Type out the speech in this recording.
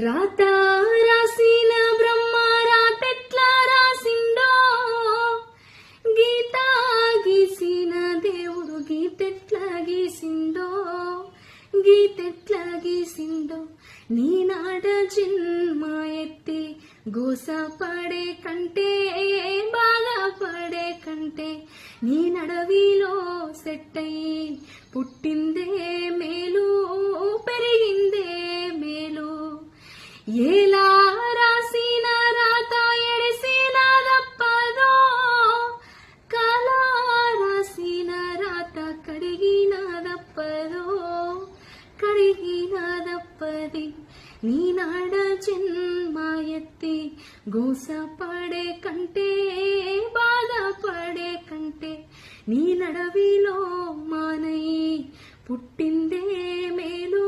రాత రాసిన బ్రహ్మ రాతెట్లా రాసిండో, గీత గీసిన దేవుడు గీతెట్లా గీసిండో, గీతెట్లా గీసిండో. నీ నాడ జన్మ ఎత్తి గోస పడే కంటే, బాధపడే కంటే, నీ నడవిలో సెట్టయి పుట్టిందే మేలు, పెరిగిందే మేలు. ఎలా రాసిన రాత ఎడిసిన దప్పదో, కాల రాసిన రాత కడిగిన దప్పదో, కడిగిన దప్పది. నీ నాడ జన్మ ఎత్తి గోస పడే కంటే, బాధపడే కంటే, నీ నడవిలో మానయి పుట్టిందే మేలు,